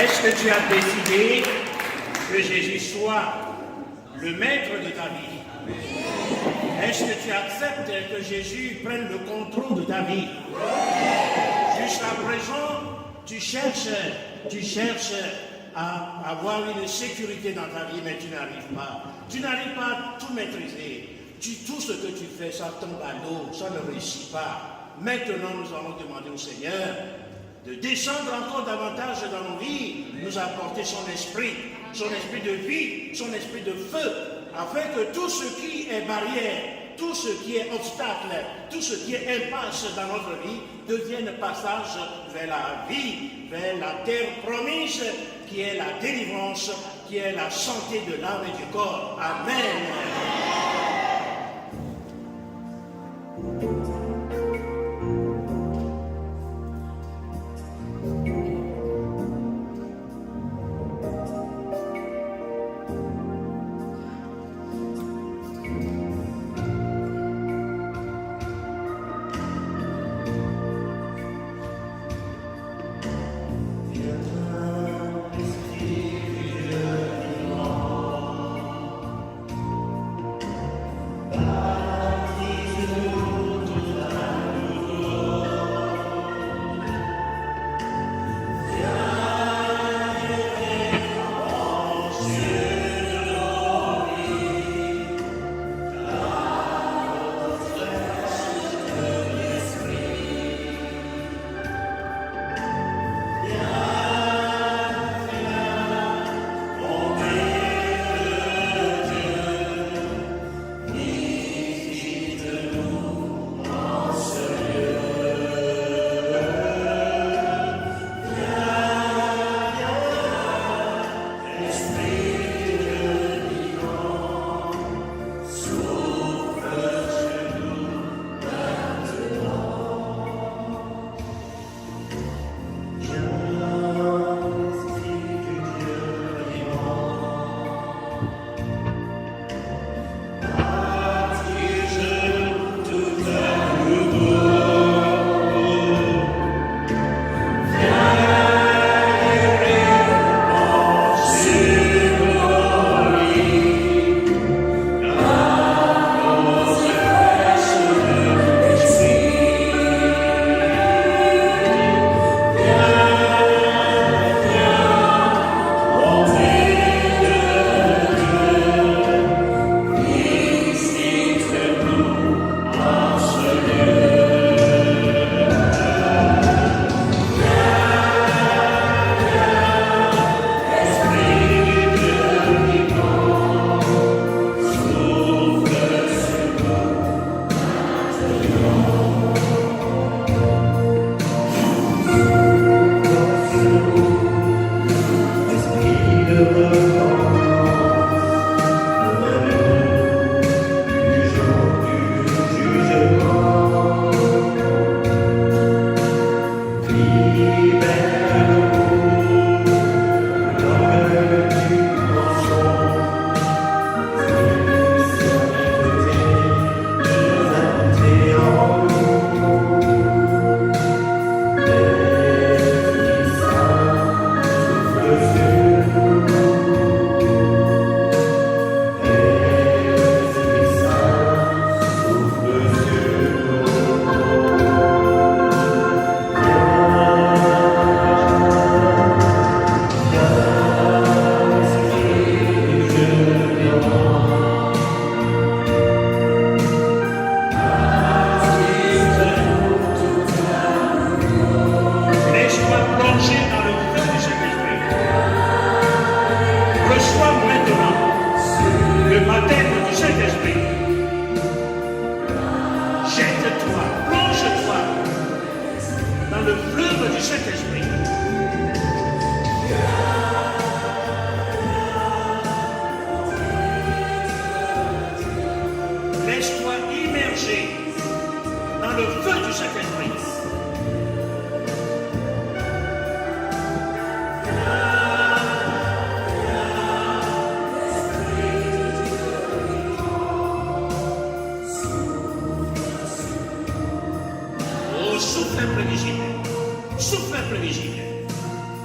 Est-ce que tu as décidé que Jésus soit le maître de ta vie? Est-ce que tu acceptes que Jésus prenne le contrôle de ta vie? Jusqu'à présent, tu cherches à avoir une sécurité dans ta vie, mais tu n'arrives pas. Tu n'arrives pas à tout maîtriser. Tout ce que tu fais, ça tombe à l'eau, ça ne réussit pas. Maintenant, nous allons demander au Seigneur de descendre encore davantage dans nos vies, nous apporter son esprit de vie, son esprit de feu, afin que tout ce qui est barrière, tout ce qui est obstacle, tout ce qui est impasse dans notre vie devienne passage vers la vie, vers la terre promise, qui est la délivrance, qui est la santé de l'âme et du corps. Amen.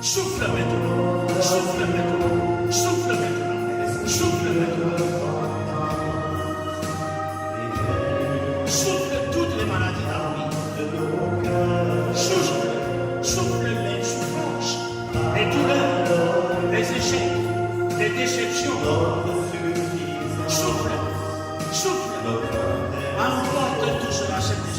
Souffle maintenant, souffle maintenant, souffle maintenant, souffle maintenant. Souffle toutes les maladies dans la vie. Souffle, souffle les souffrances, les douleurs, les échecs, les déceptions. Souffle, souffle. Emporte tout cela, Saint-Esprit.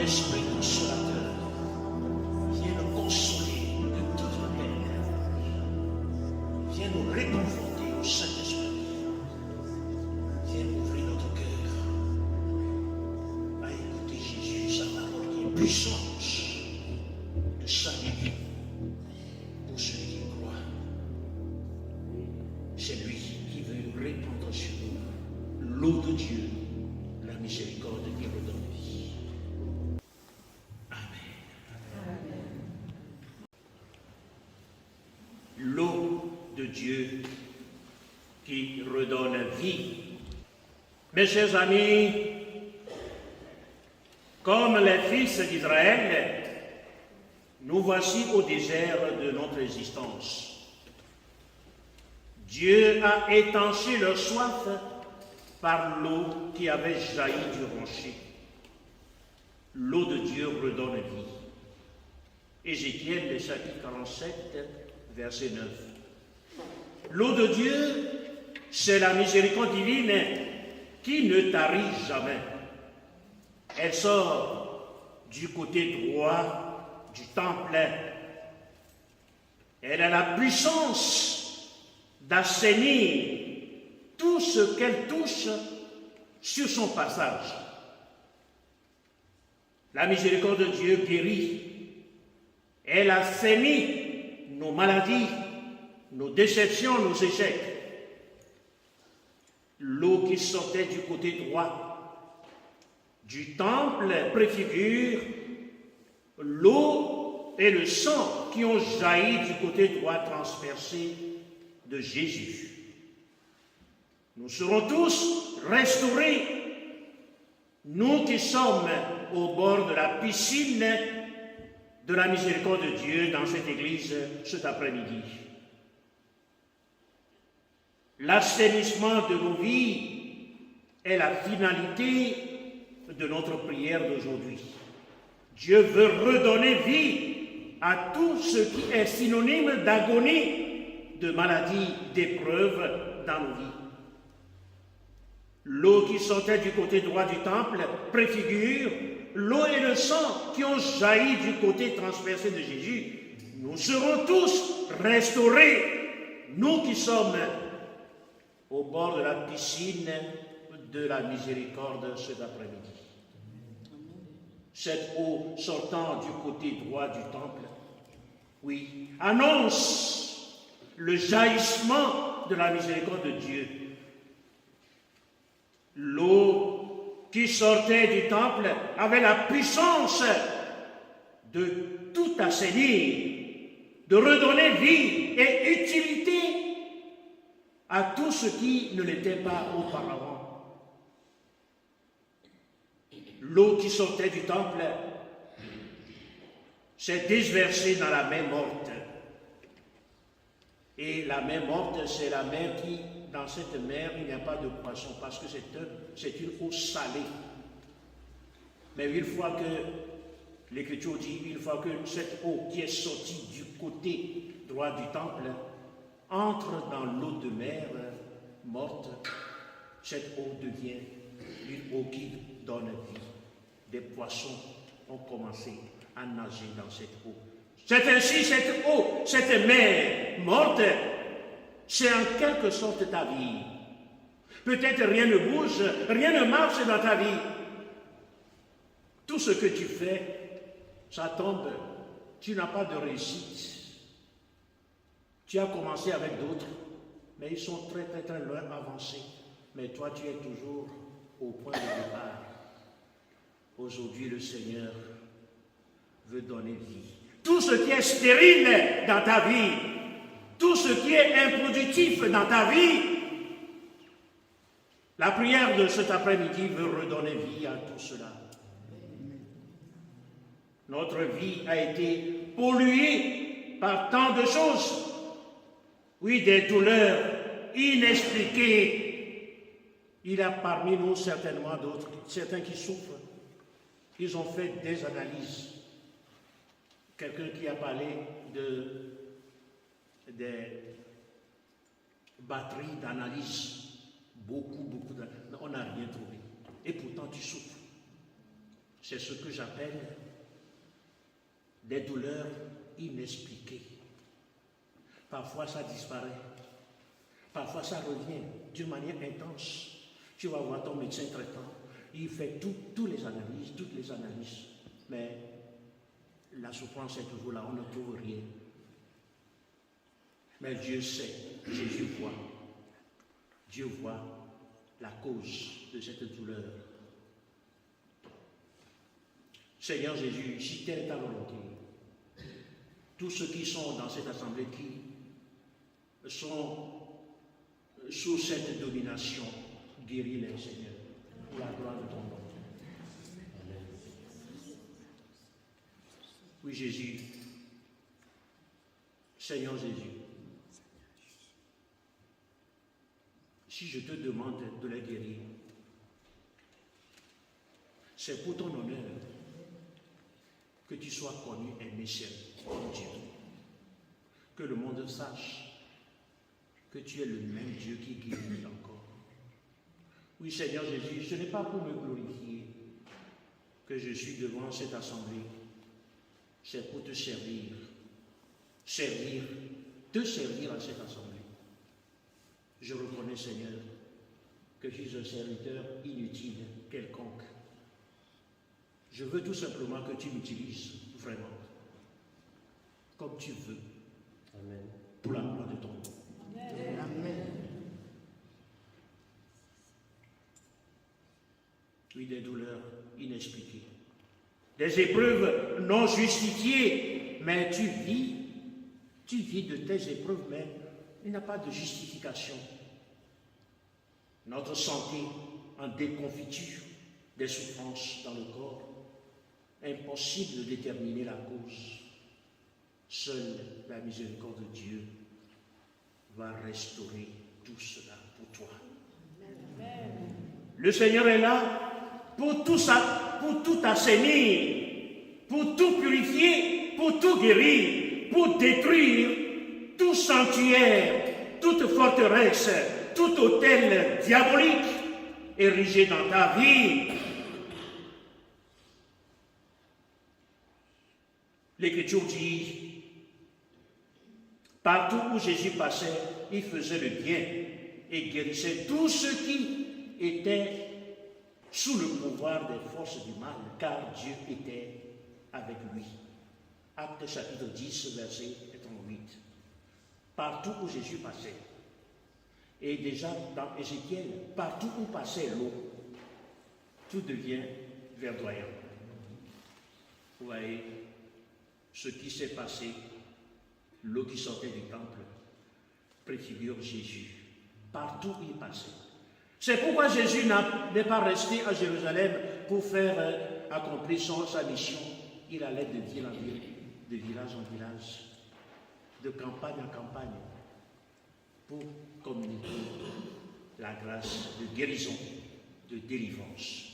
Esprit consolateur, viens nous consoler de toute la peine. Viens nous réconforter au Saint-Esprit. puissance de salut pour celui qui croit. C'est lui qui veut répandre sur nous l'eau de Dieu, la miséricorde qui redonne vie. Amen. L'eau de Dieu qui redonne vie. Mes chers amis, comme les fils d'Israël, nous voici au désert de notre existence. Dieu a étanché leur soif par l'eau qui avait jailli du rocher. L'eau de Dieu redonne vie. Ézéchiel, chapitre 47, verset 9. L'eau de Dieu, c'est la miséricorde divine qui ne tarit jamais. Elle sort du côté droit du temple. Elle a la puissance d'assainir tout ce qu'elle touche sur son passage. La miséricorde de Dieu guérit. Elle assainit nos maladies, nos déceptions, nos échecs. L'eau qui sortait du côté droit du temple préfigure l'eau et le sang qui ont jailli du côté droit transpercé de Jésus. Nous serons tous restaurés, nous qui sommes au bord de la piscine de la miséricorde de Dieu dans cette église cet après-midi. L'assainissement de nos vies est la finalité de notre prière d'aujourd'hui. Dieu veut redonner vie à tout ce qui est synonyme d'agonie, de maladie, d'épreuve dans nos vies. L'eau qui sortait du côté droit du temple préfigure l'eau et le sang qui ont jailli du côté transpercé de Jésus. Nous serons tous restaurés, nous qui sommes au bord de la piscine de la miséricorde cet après-midi. Cette eau sortant du côté droit du temple, oui, annonce le jaillissement de la miséricorde de Dieu. L'eau qui sortait du temple avait la puissance de tout assainir, de redonner vie et utilité à tout ce qui ne l'était pas auparavant. L'eau qui sortait du temple s'est déversée dans la mer morte. Et la mer morte, c'est la mer qui, dans cette mer, il n'y a pas de poisson, parce que c'est une eau salée. Mais une fois que, l'Écriture dit, une fois que cette eau qui est sortie du côté droit du temple entre dans l'eau de mer morte, cette eau devient une eau qui donne vie. Des poissons ont commencé à nager dans cette eau. C'est ainsi cette eau, cette mer morte, c'est en quelque sorte ta vie. Peut-être rien ne bouge, rien ne marche dans ta vie. Tout ce que tu fais, ça tombe. Tu n'as pas de réussite. Tu as commencé avec d'autres, mais ils sont très très très loin avancés. Mais toi, tu es toujours au point de départ. Aujourd'hui, le Seigneur veut donner vie. Tout ce qui est stérile dans ta vie, tout ce qui est improductif dans ta vie, la prière de cet après-midi veut redonner vie à tout cela. Notre vie a été polluée par tant de choses. Oui, des douleurs inexpliquées. Il y a parmi nous certainement d'autres, certains qui souffrent. Ils ont fait des analyses. Quelqu'un qui a parlé des batteries d'analyse. Beaucoup d'analyse. On n'a rien trouvé. Et pourtant, tu souffres. C'est ce que j'appelle des douleurs inexpliquées. Parfois, ça disparaît. Parfois, ça revient d'une manière intense. Tu vas voir ton médecin traitant. Il fait toutes les analyses. Mais la souffrance est toujours là, on ne trouve rien. Mais Dieu sait, Jésus voit. Dieu voit la cause de cette douleur. Seigneur Jésus, si telle est ta volonté, tous ceux qui sont dans cette assemblée, qui sont sous cette domination, guéris-les, Seigneur, pour la gloire de ton nom. Amen. Oui, Jésus, Seigneur Jésus, si je te demande de les guérir, c'est pour ton honneur que tu sois connu et méchant, Dieu. Que le monde sache que tu es le même Dieu qui guérit encore. Oui, Seigneur Jésus, ce n'est pas pour me glorifier que je suis devant cette assemblée. C'est pour te servir. Te servir à cette assemblée. Je reconnais, Seigneur, que je suis un serviteur inutile, quelconque. Je veux tout simplement que tu m'utilises vraiment, comme tu veux, Amen. Pour la gloire de ton nom. Amen. Amen. Oui, des douleurs inexpliquées, des épreuves non justifiées, mais tu vis de tes épreuves, mais il n'y a pas de justification. Notre santé en déconfiture, des souffrances dans le corps, impossible de déterminer la cause. Seule la miséricorde de Dieu va restaurer tout cela pour toi. Amen. Le Seigneur est là pour tout assainir, pour tout purifier, pour tout guérir, pour détruire tout sanctuaire, toute forteresse, tout autel diabolique érigé dans ta vie. L'Écriture dit, partout où Jésus passait, il faisait le bien et guérissait tous ceux qui étaient sous le pouvoir des forces du mal, car Dieu était avec lui. Actes chapitre 10, verset 38. Partout où Jésus passait, et déjà dans Ézéchiel, partout où passait l'eau, tout devient verdoyant. Vous voyez, ce qui s'est passé, l'eau qui sortait du temple, préfigure Jésus. Partout où il passait. C'est pourquoi Jésus n'est pas resté à Jérusalem pour faire accomplir sa mission. Il allait de ville en ville, de village en village, de campagne en campagne, pour communiquer la grâce de guérison, de délivrance.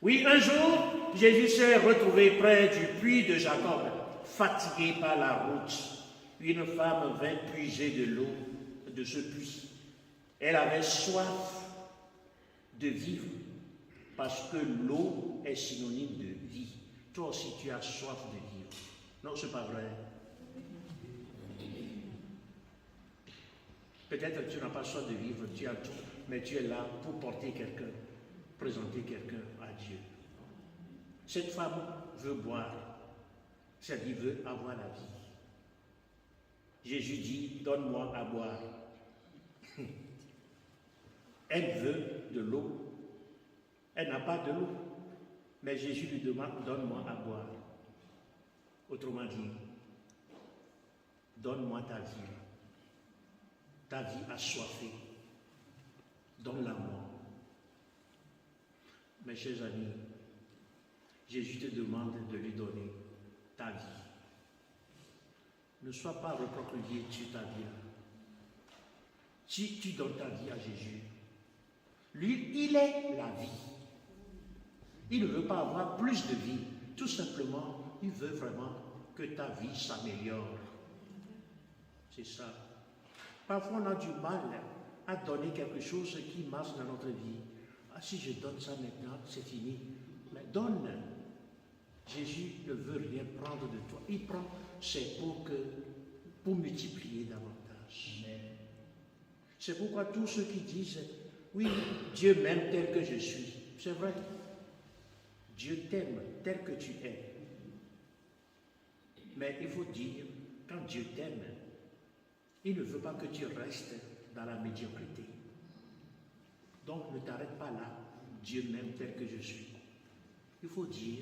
Oui, un jour, Jésus s'est retrouvé près du puits de Jacob, fatigué par la route. Une femme vint puiser de l'eau de ce puits. Elle avait soif de vivre, parce que l'eau est synonyme de vie. Toi aussi, tu as soif de vivre. Non, ce n'est pas vrai. Peut-être que tu n'as pas soif de vivre, tu as tout, mais tu es là pour porter quelqu'un, présenter quelqu'un à Dieu. Cette femme veut boire, c'est-à-dire veut avoir la vie. Jésus dit, donne-moi à boire. Elle veut de l'eau. Elle n'a pas de l'eau. Mais Jésus lui demande, donne-moi à boire. Autrement dit, donne-moi ta vie. Ta vie assoiffée. Donne-la-moi. Mes chers amis, Jésus te demande de lui donner ta vie. Ne sois pas recroquevillé sur ta vie. Si tu donnes ta vie à Jésus, lui, il est la vie. Il ne veut pas avoir plus de vie. Tout simplement, il veut vraiment que ta vie s'améliore. C'est ça. Parfois, on a du mal à donner quelque chose qui marche dans notre vie. Ah, si je donne ça maintenant, c'est fini. Mais donne. Jésus ne veut rien prendre de toi. Il prend, c'est pour multiplier davantage. C'est pourquoi tous ceux qui disent, oui, Dieu m'aime tel que je suis. C'est vrai. Dieu t'aime tel que tu es. Mais il faut dire, quand Dieu t'aime, il ne veut pas que tu restes dans la médiocrité. Donc ne t'arrête pas là. Dieu m'aime tel que je suis. Il faut dire,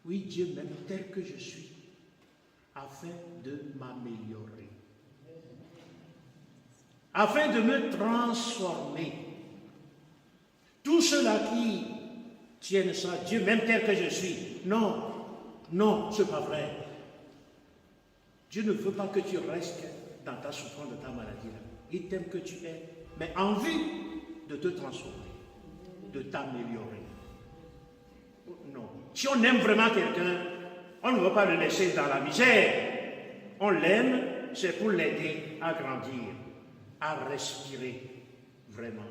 oui, Dieu m'aime tel que je suis, afin de m'améliorer, afin de me transformer. Tous ceux-là qui tiennent ça, Dieu m'aime tel que je suis. Non, non, c'est pas vrai. Dieu ne veut pas que tu restes dans ta souffrance, de ta maladie là. Il t'aime que tu es, mais en vue de te transformer, de t'améliorer. Non. Si on aime vraiment quelqu'un, on ne veut pas le laisser dans la misère. On l'aime, c'est pour l'aider à grandir, à respirer vraiment.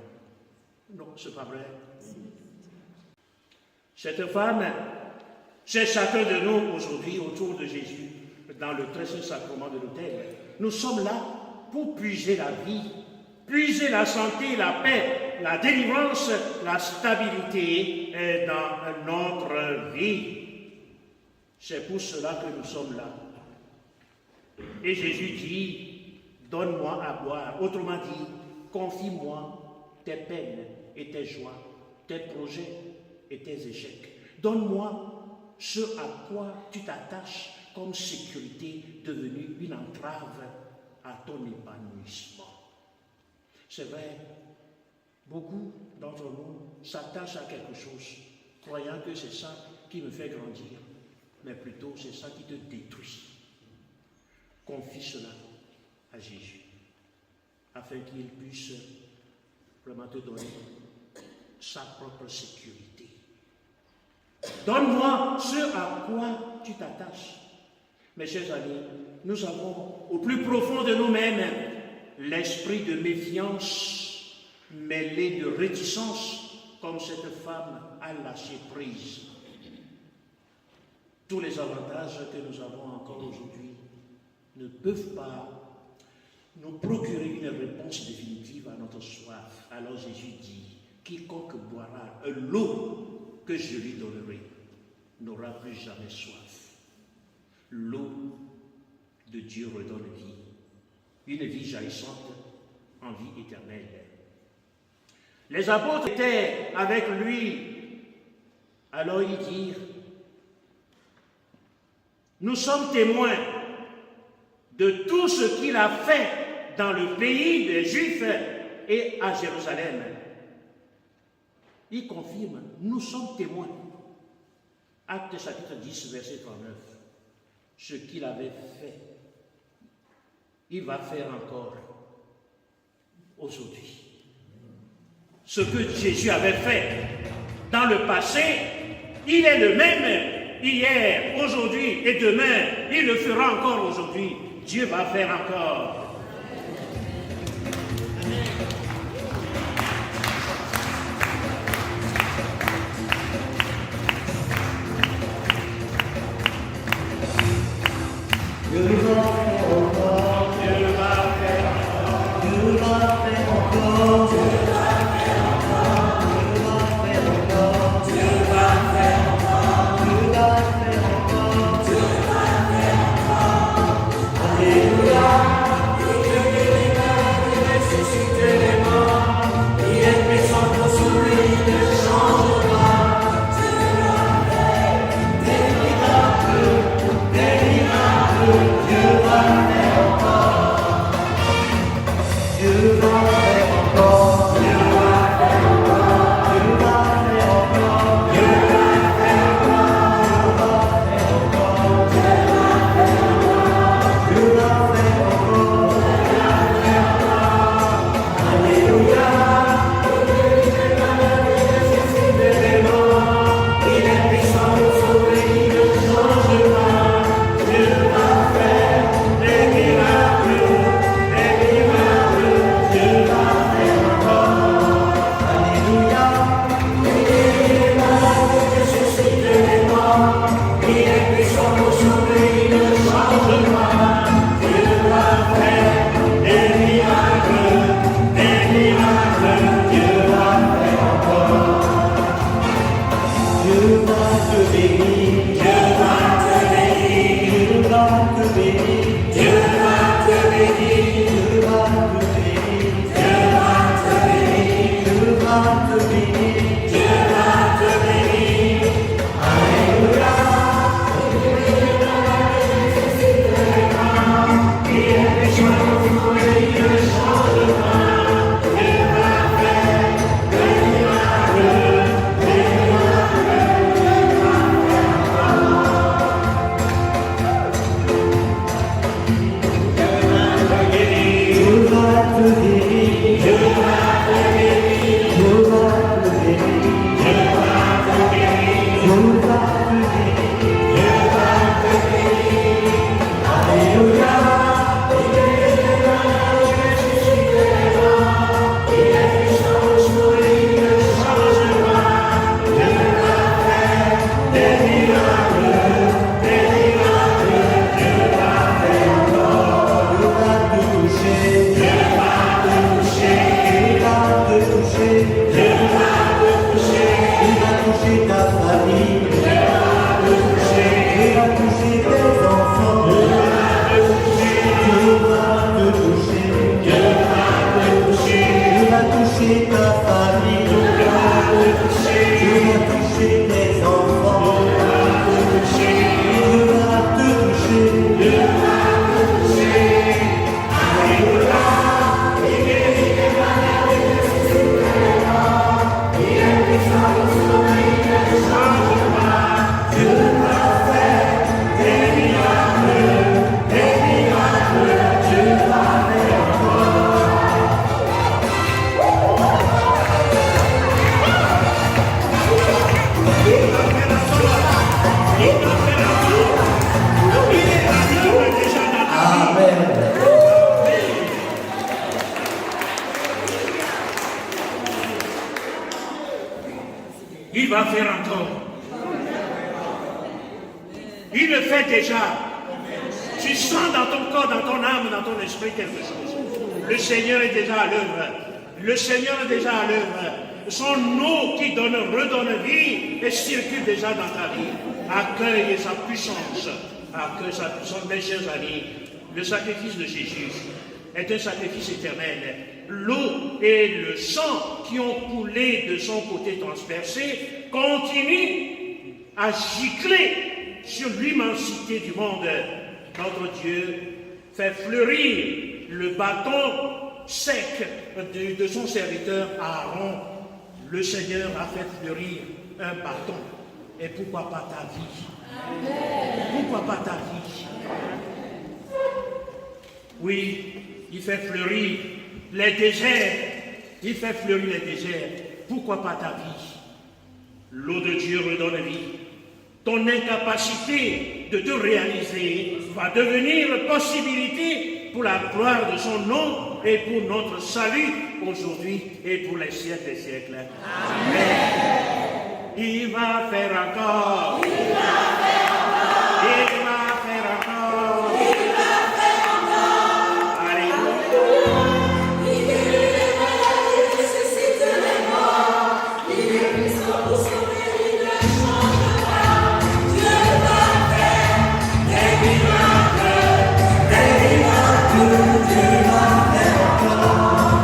Non, c'est pas vrai. Cette femme, c'est chacun de nous aujourd'hui autour de Jésus, dans le très saint sacrement de l'autel. Nous sommes là pour puiser la vie, puiser la santé, la paix, la délivrance, la stabilité dans notre vie. C'est pour cela que nous sommes là. Et Jésus dit, donne-moi à boire. Autrement dit, confie-moi tes peines et tes joies, tes projets et tes échecs. Donne-moi ce à quoi tu t'attaches comme sécurité devenue une entrave à ton épanouissement. C'est vrai, beaucoup d'entre nous s'attachent à quelque chose, croyant que c'est ça qui me fait grandir, mais plutôt c'est ça qui te détruit. Confie cela à Jésus, afin qu'il puisse vraiment te donner sa propre sécurité. Donne-moi ce à quoi tu t'attaches. Mes chers amis, nous avons au plus profond de nous-mêmes l'esprit de méfiance mêlé de réticence, comme cette femme a lâché prise. Tous les avantages que nous avons encore aujourd'hui ne peuvent pas nous procurer une réponse définitive à notre soif. Alors Jésus dit, quiconque boira l'eau que je lui donnerai n'aura plus jamais soif. L'eau de Dieu redonne vie, une vie jaillissante en vie éternelle. Les apôtres étaient avec lui, alors ils dirent, nous sommes témoins de tout ce qu'il a fait dans le pays des Juifs et à Jérusalem. Il confirme, nous sommes témoins. Actes chapitre 10, verset 39. Ce qu'il avait fait, il va faire encore aujourd'hui. Ce que Jésus avait fait dans le passé, il est le même hier, aujourd'hui et demain. Il le fera encore aujourd'hui. Dieu va faire encore. Il va faire encore. Il le fait déjà. Tu sens dans ton corps, dans ton âme, dans ton esprit quelque chose. Le Seigneur est déjà à l'œuvre. Le Seigneur est déjà à l'œuvre. Son eau qui redonne vie et circule déjà dans ta vie. Accueille sa puissance. Accueille sa puissance, mes chers amis. Le sacrifice de Jésus est un sacrifice éternel. L'eau et le sang qui ont coulé de son côté transpercé continuent à gicler sur l'immensité du monde. Notre Dieu fait fleurir le bâton sec de son serviteur Aaron. Le Seigneur a fait fleurir un bâton. Et pourquoi pas ta vie? Pourquoi pas ta vie? Oui, il fait fleurir les déserts. Il fait fleurir les déserts. Pourquoi pas ta vie? L'eau de Dieu redonne vie. Ton incapacité de te réaliser va devenir possibilité pour la gloire de son nom et pour notre salut aujourd'hui et pour les siècles des siècles. Amen. Il va faire encore. Il va faire encore. Il va faire encore. Il va faire encore. Alléluia. Il guérit les malades, il ressuscite les morts. Il est puissant pour sauver, il ne change pas. Dieu va faire des miracles. Des miracles, Dieu va faire encore.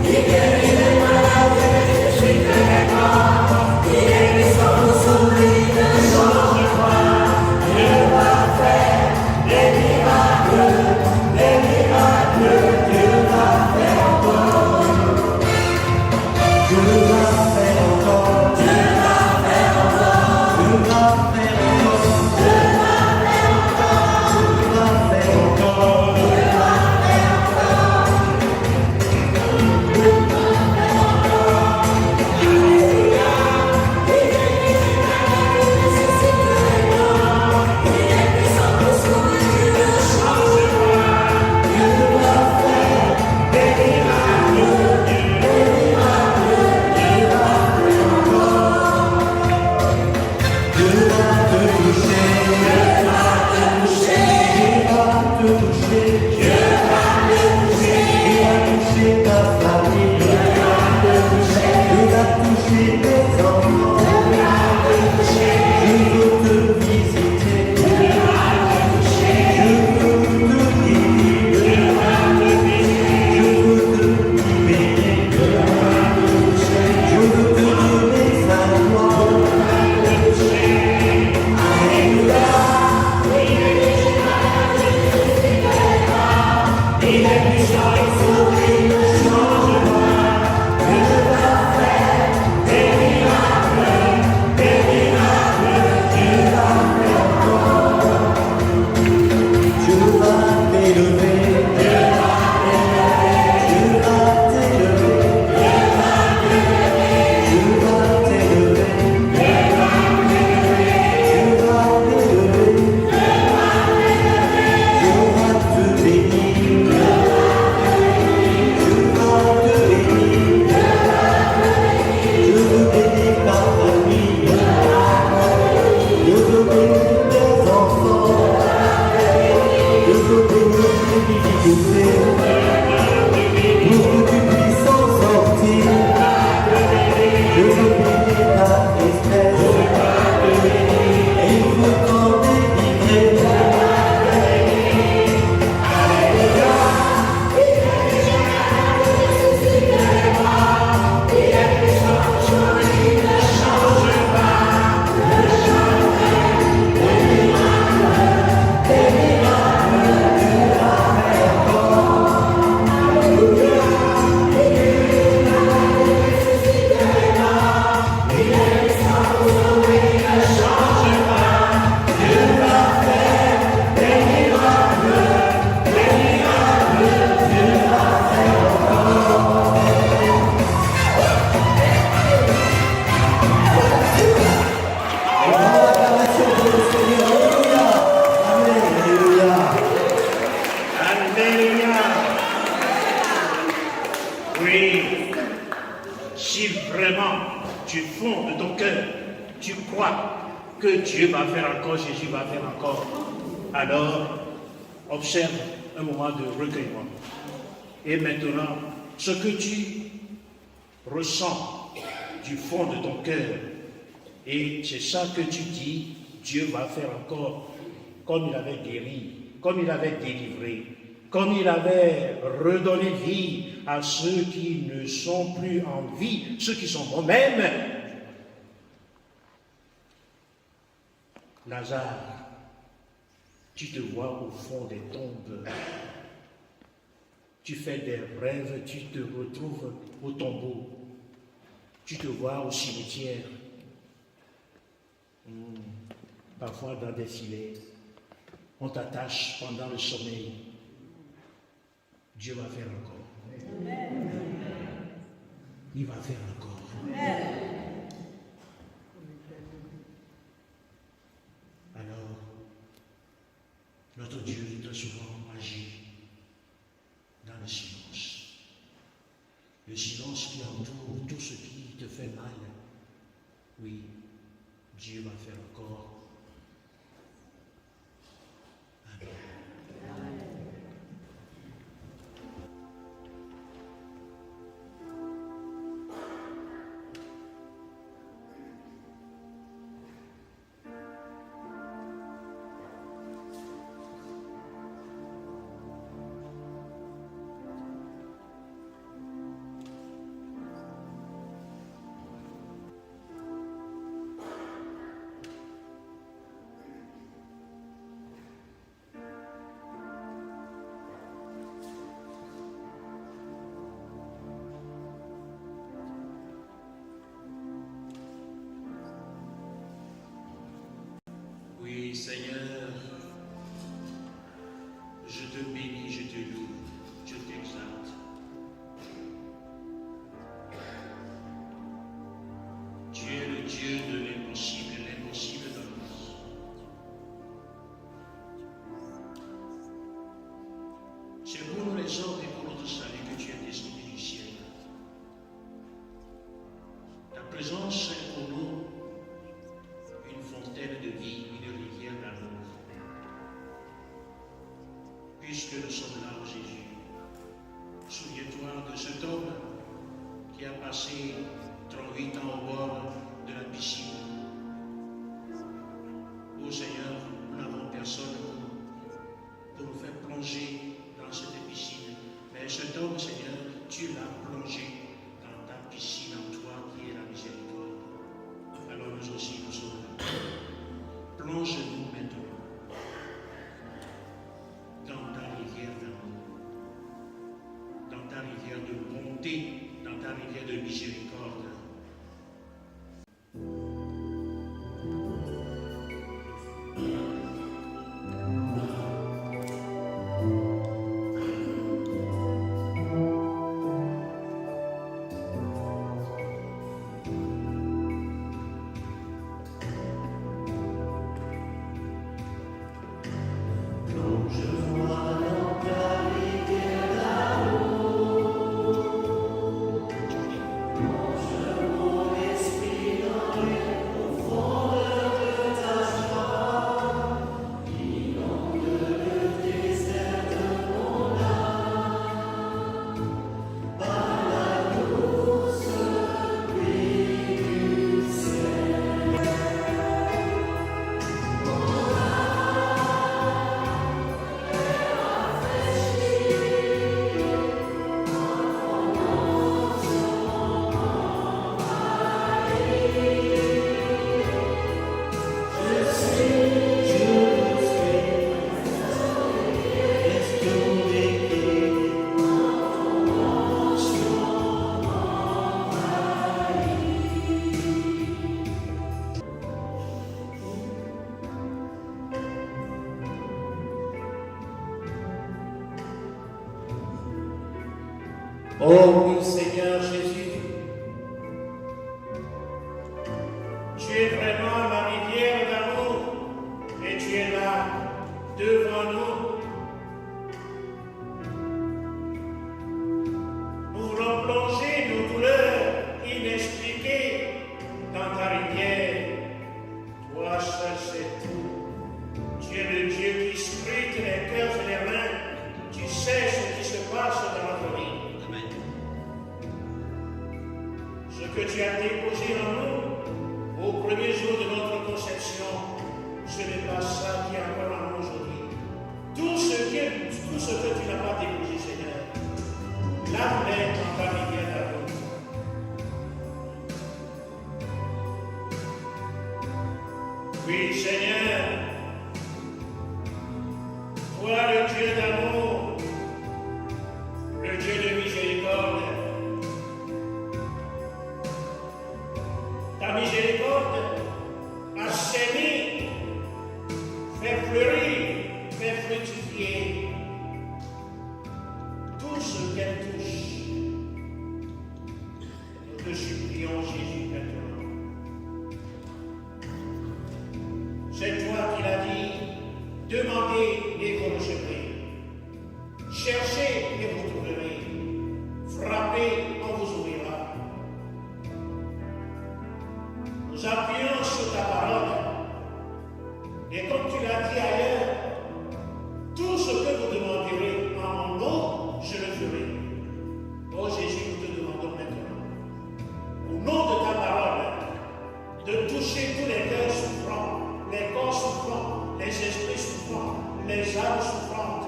Il guérit les malades, il ressuscite les morts. Il est puissant pour sauver, il ne change pas. Dieu va faire des miracles, Dieu va faire encore. Dieu va faire encore. Dieu va faire encore. Dieu va faire encore. Dieu va faire encore. Dieu va faire encore. Dieu va faire encore. si vraiment du fond de ton cœur, tu crois que Dieu va faire encore, Jésus va faire encore, alors observe un moment de recueillement. Et maintenant, ce que tu ressens du fond de ton cœur, et c'est ça que tu dis, Dieu va faire encore, comme il avait guéri, comme il avait délivré, comme il avait redonné vie à ceux qui ne sont plus en vie, ceux qui sont moi-même. Lazare, tu te vois au fond des tombes. Tu fais des rêves, tu te retrouves au tombeau. Tu te vois au cimetière. Parfois dans des filets. On t'attache pendant le sommeil. Dieu va faire encore. Il va faire encore. Alors, notre Dieu très souvent agit dans le silence. Le silence qui entoure tout ce qui te fait mal. Oui, Dieu va faire encore. Amen. Oui, Seigneur, je te bénis, je te loue, je t'exalte. Tu es le Dieu de l'impossible dans nos vies. C'est pour nous les hommes et pour notre salut que tu es descendu du ciel. Ta présence est pour nous une fontaine de vie, une rivière d'amour. Puisque nous sommes là, Jésus, souviens-toi de cet homme qui a passé 38 ans au bord de la piscine. Oh Seigneur, nous n'avons personne pour nous faire plonger dans cette piscine. Mais cet homme, Seigneur, tu l'as plongé dans ta piscine en toi qui est la miséricorde. Alors nous aussi, nous sommes là. Plonge-nous maintenant dans ta rivière d'amour, dans ta rivière de bonté, dans ta rivière de miséricorde. Oh oui, Seigneur Jésus, tu es vraiment la rivière d'amour et tu es là devant nous pour replonger nos douleurs inégales. que tu as déposé en nous au premier jour de notre conception, ce n'est pas ça qui est encore en nous aujourd'hui. Tout ce que tu n'as pas déposé, Seigneur, lave-les en ta rivière d'amour. Oui, Seigneur, toi, le Dieu d'amour, le Dieu de miséricorde, ta miséricorde a sémé, fait fleurir, fait fructifier tout ce qu'elle touche. Nous te supplions, Jésus, maintenant. C'est toi qui l'as dit, demandez et vous recevrez. Cherchez et vous trouverez. Frappez, on vous ouvrira. Nous appuyons sur ta parole. Et comme tu l'as dit ailleurs, tout ce que vous demanderez en mon nom, je le ferai. Oh Jésus, nous te demandons maintenant, au nom de ta parole, de toucher tous les cœurs souffrants, les corps souffrants, les esprits souffrants, les âmes souffrantes.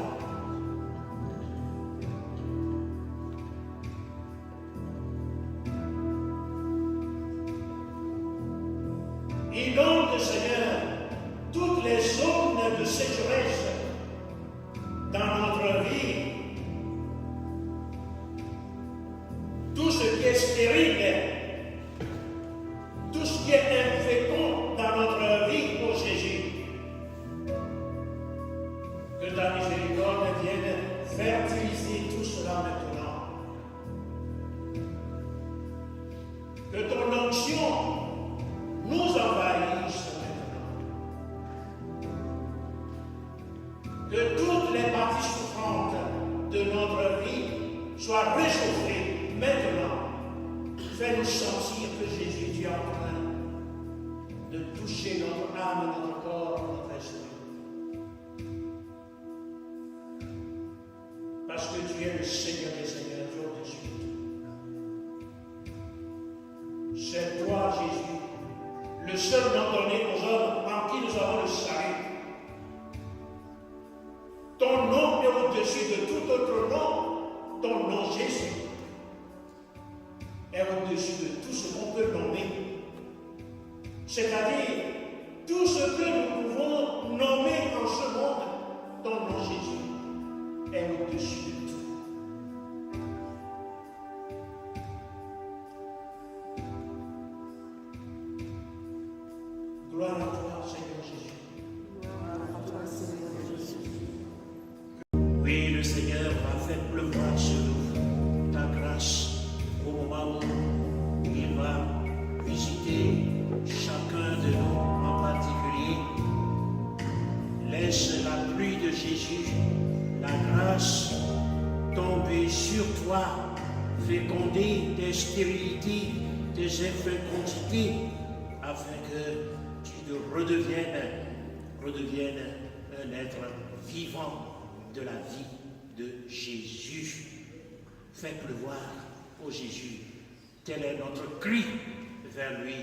Inonde, Seigneur, toutes les zones de sécheresse dans notre vie, tout ce qui est stérile, tout ce qui est infécond dans notre vie, ô Jésus, que ta miséricorde vienne fertiliser tout cela maintenant. Que ton onction nous envahisse maintenant. Que toutes les parties souffrantes de notre vie soient réchauffées maintenant. Fais-nous sentir que Jésus, tu es en train de toucher notre âme, notre corps, notre esprit. Parce que tu es le Seigneur des Seigneurs, jour de suite. C'est toi, Jésus, le seul nom donné aux hommes en qui nous avons le salut. Ton nom est au-dessus de tout autre nom. Ton nom, Jésus, est au-dessus de tout ce qu'on peut nommer. C'est-à-dire, tout ce que nous pouvons nommer en ce monde, ton nom, Jésus, est au-dessus de tout. Gloire à toi, Seigneur Jésus. Oui, le Seigneur va faire pleuvoir sur nous ta grâce au moment où il va visiter chacun de nous en particulier. Laisse la pluie de Jésus, la grâce, tomber sur toi, féconder tes stérilités, tes infécondités, afin que tu redeviennes un être vivant de la vie de Jésus. Fais pleuvoir, ô Jésus, tel est notre cri vers lui,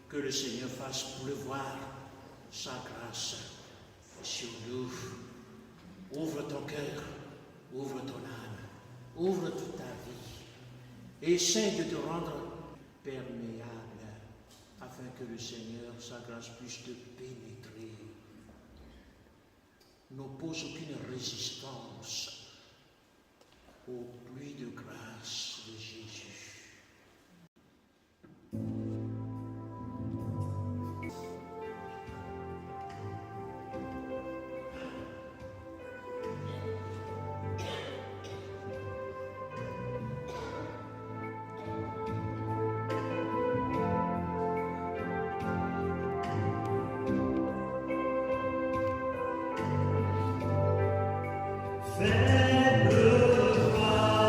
que le Seigneur fasse pleuvoir sa grâce sur nous. Ouvre ton cœur, ouvre ton âme, ouvre toute ta vie. Essaie de te rendre perméable, afin que le Seigneur, sa grâce, puisse te pénétrer. N'oppose aucune résistance aux pluies de grâce de Jésus. Fais pleuvoir.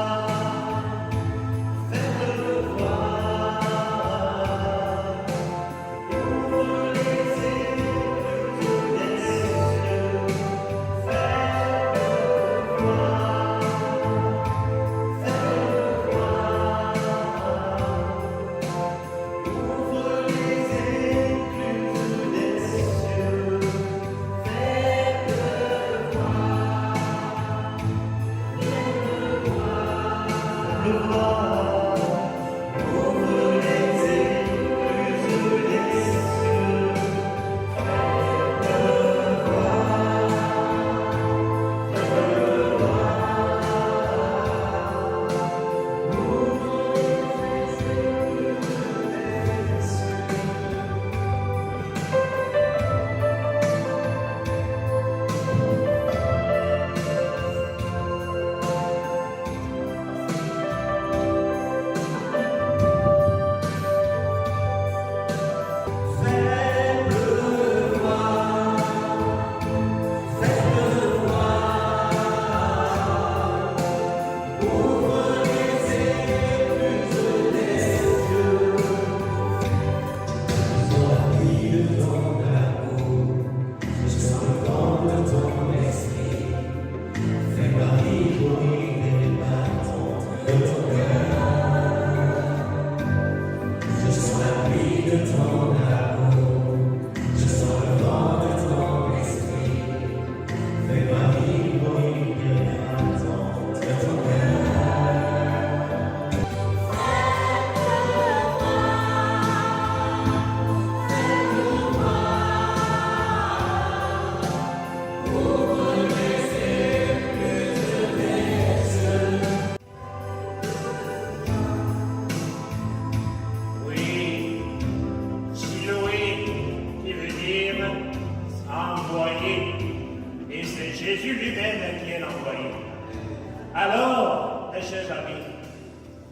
Alors, mes chers amis,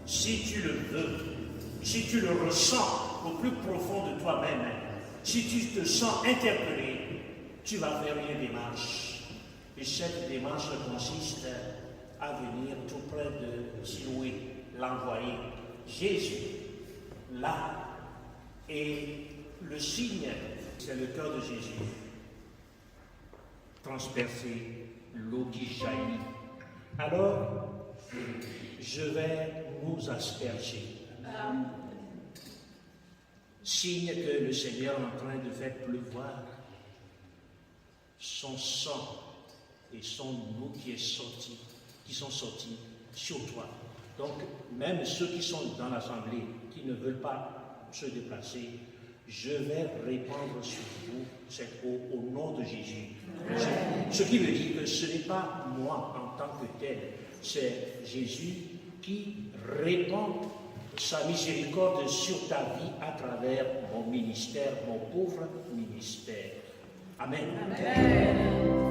si tu le veux, si tu le ressens au plus profond de toi-même, si tu te sens interpellé, tu vas faire une démarche. Et cette démarche consiste à venir tout près de Siloué, l'envoyé, Jésus, là. Et le signe, c'est le cœur de Jésus. Transpercer, l'eau qui jaillit. Alors, je vais nous asperger. Signe que le Seigneur est en train de faire pleuvoir son sang et son eau qui sont sortis sur toi. Donc, même ceux qui sont dans l'assemblée, qui ne veulent pas se déplacer, je vais répandre sur vous cette eau au nom de Jésus. Ce qui veut dire que ce n'est pas moi en tant que tel, c'est Jésus qui répand sa miséricorde sur ta vie à travers mon ministère, mon pauvre ministère. Amen. Amen.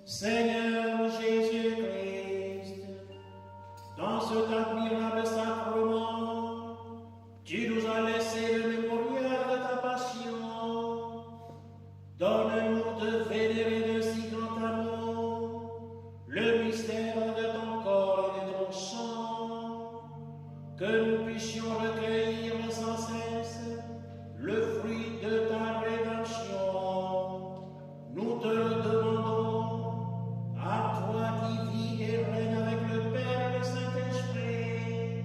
Seigneur Jésus-Christ, dans cet admirable sacrement, tu nous as laissé le mémorial de ta passion. Donne-nous de vénérer de si grand amour le mystère de ton corps et de ton sang, que nous puissions recueillir sans cesse le fruit de ta rédemption. Nous te le demandons, à toi qui vis et règnes avec le Père et le Saint-Esprit,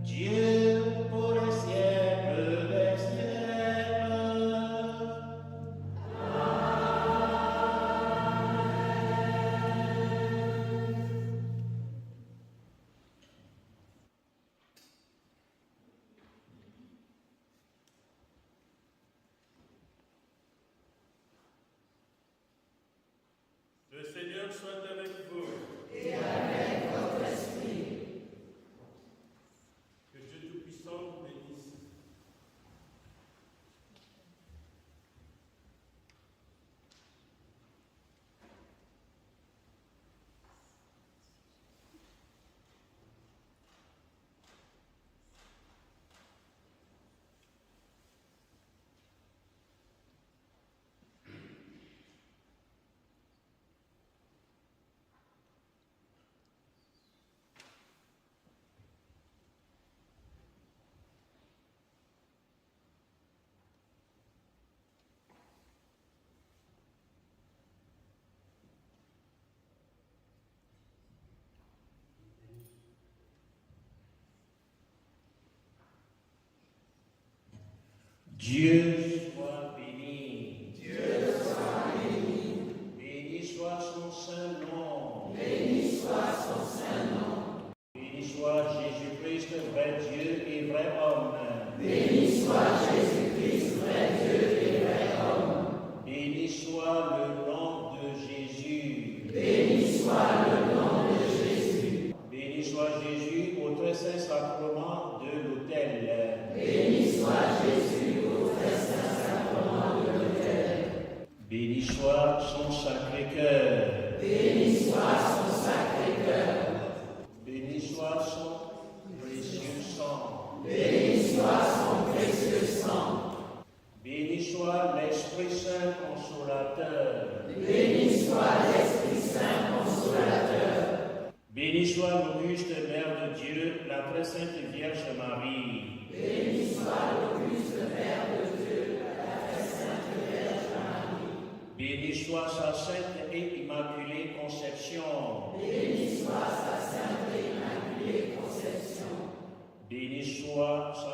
Dieu pour les siècles des siècles. Le Seigneur soit avec vous. Et avec votre esprit. Que Dieu Tout-Puissant vous bénisse. Dieu soit béni. Dieu soit béni. Béni soit son saint nom. Bénie soit l'auguste Mère de Dieu, la très sainte Vierge Marie. Béni soit l'auguste Mère de Dieu, la très sainte Vierge Marie. Bénie soit sa sainte et immaculée conception. Béni soit sa sainte et immaculée conception. Bénie soit sa